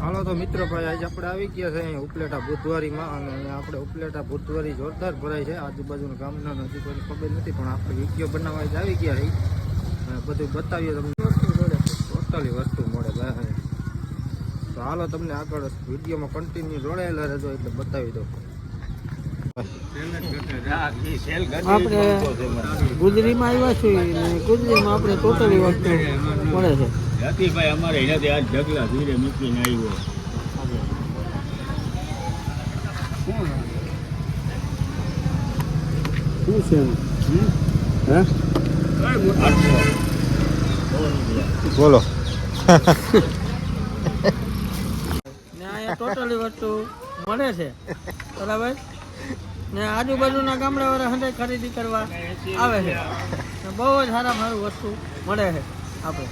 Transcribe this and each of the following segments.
હાલો તો મિત્રો ભાઈ આજે આપણે આવી ગયા છે અહીંયા ઉપલેટા બુધવારીમાં અને અહીંયા આપણે ઉપલેટા બુધવારી જોરદાર ભરાય છે આજુબાજુના ગામના હજી કોઈ ખબર નથી પણ આપણે વિડીયો બનાવવા જ આવી ગયા રહી અને બધું બતાવીએ તમને ટોટલી વસ્તુ મળે ભાઈ તો હાલો તમને આગળ વિડીયોમાં કન્ટિન્યુ જોડાયેલા રહેજો એટલે બતાવી દો આપણે ગુજરીમાં આવ્યા છીએ ને ગુજરીમાં આપણે ટોટલી વસ્તુ મળે છે ભાઈ અમારે એનાથી આજ ઢગલા ધીરે મૂકીને આવ્યો શું છે બોલો ને અહીંયા ટોટલી વસ્તુ મળે છે બરાબર ને આજુબાજુના ગામડાવાળા હંડે ખરીદી કરવા આવે છે ને બહુ જ સારા સારું વસ્તુ મળે છે આપણે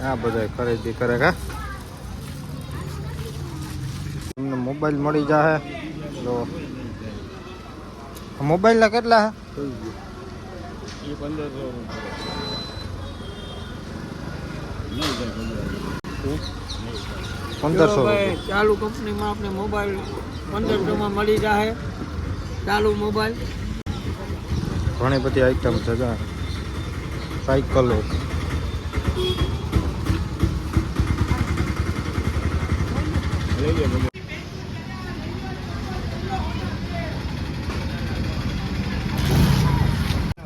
આ બધા ખરીદી કરે કા તમને મોબાઈલ મળી જાય તો મોબાઈલ ના કેટલા હે એ 1500 ચાલુ કંપનીમાં આપણે મોબાઈલ 1500માં મળી જાય ચાલુ મોબાઈલ ઘણી બધી આઈટમ છે સાયકલો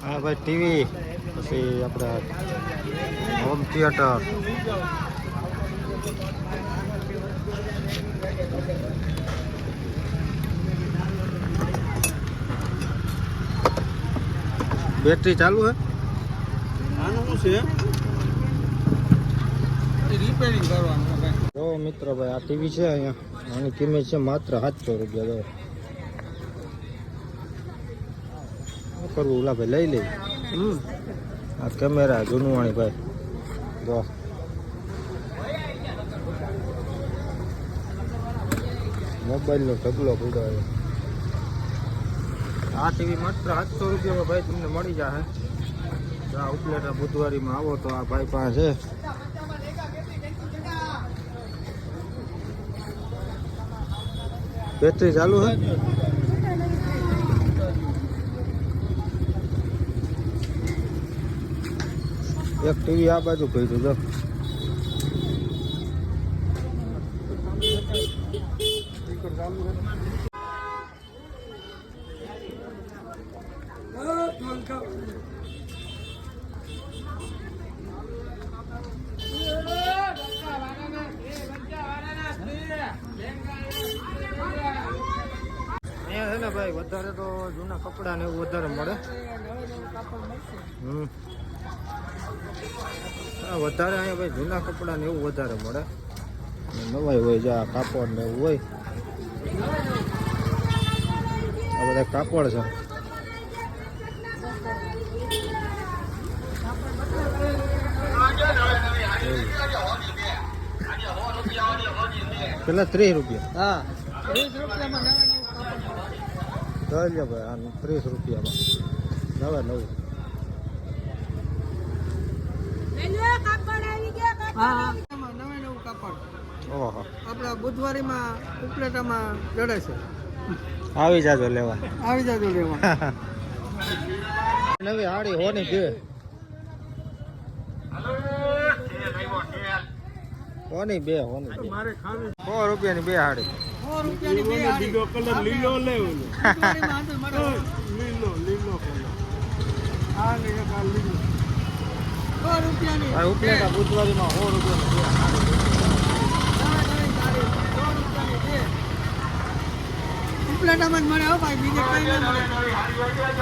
હા ભાઈ ટીવી પછી આપણે હોમ થિયેટર બેટરી ચાલુ હે આનું શું છે રિપેરિંગ કરવાનું જો મિત્રો ભાઈ આ ટીવી છે અહીંયા આની કિંમત છે માત્ર 700 રૂપિયા જો કરવું ઓલા ભાઈ લઈ લે આ કેમેરા જૂનવાણી ભાઈ જો મોબાઈલનો ઢગલો પડ્યો આ ટીવી માત્ર 700 રૂપિયામાં ભાઈ તમને મળી જશે આ ઉપલેટા બુધવારીમાં આવો તો આ ભાઈ પાસે બેટરી ચાલુ હે એક ટીવી આ બાજુ ભર્યું જો અહીંયા છે ને ભાઈ વધારે તો જૂના કપડા ને એવું વધારે મળે વધારે અહીંયા ભાઈ જૂના કપડા ને એવું વધારે મળે નવાઈ હોય જે આ કાપડ ને એવું હોય આ બધા કાપડ છે પેલા 30 રૂપિયા હા 30 રૂપિયામાં ચાલ્યા ભાઈ આનું 30 રૂપિયામાં નવું હા નવું કાપડ ઓહો આપણા બુધવારીમાં ઉપલેટામાં જડે છે આવી જાજો લેવા આવી જાજો લેવા નવી હાડી હોની બે હોની બે હોની મારે ખાવી 100 રૂપિયાની બે હાડી 100 રૂપિયાની બે હાડી બીજો કલર લીલો લેવું લીલો કલર આ ને એક આ લીલો 100 રૂપિયાની ભાઈ ઉપલેટા બુધવારીમાં 100 રૂપિયાની બે હાડી ઉપલેટામાં જ મળે હો ભાઈ બીજે કઈ ના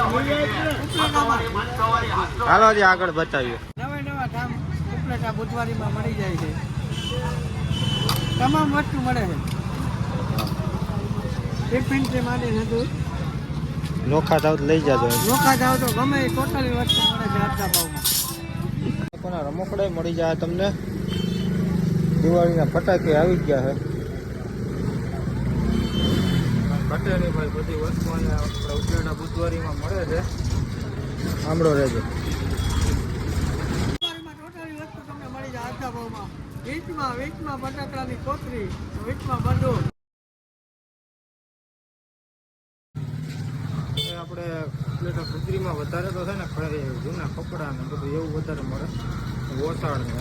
મળે ઉપલેટામાં હાલો હજી આગળ બતાવીએ નવા કામ ઉપલેટા બુધવારીમાં મળી જાય છે તમામ વસ્તુ મળે છે ટિફિન થી માંડીને હતું નોખા જાવ તો લઈ જાજો નોખા જાવ તો ગમે એ ટોટલી વસ્તુ મળે છે આજના ભાવમાં પણ રમકડા મળી જાય તમને દિવાળીના ફટાકે આવી ગયા છે ઘટે નહીં ભાઈ બધી વસ્તુ અહીંયા આપણે ઉપલેટા બુધવારીમાં મળે છે સાંભળો રહેજો ટોટલી વસ્તુ તમને મળી જાય આજના ભાવમાં વીચમાં બટાકાની કોથરી, વીચમાં બંદૂક. આપણે ઉપલેટા ભૂતરીમાં વધારે તો છે ને જૂના કપડાં ને બધું એવું વધારે મળે, ઓસાળ ને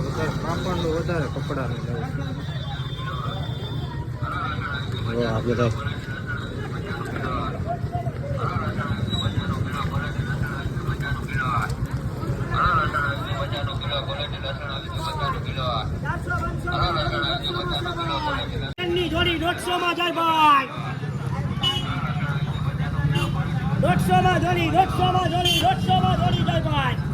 વધારે કાપડનું વધારે કપડાં ને બધા જોડી 150 માં જાય ભાઈ, 150 માં જોડી, 150 માં જોડી, 150 માં જોડી જાય ભાઈ.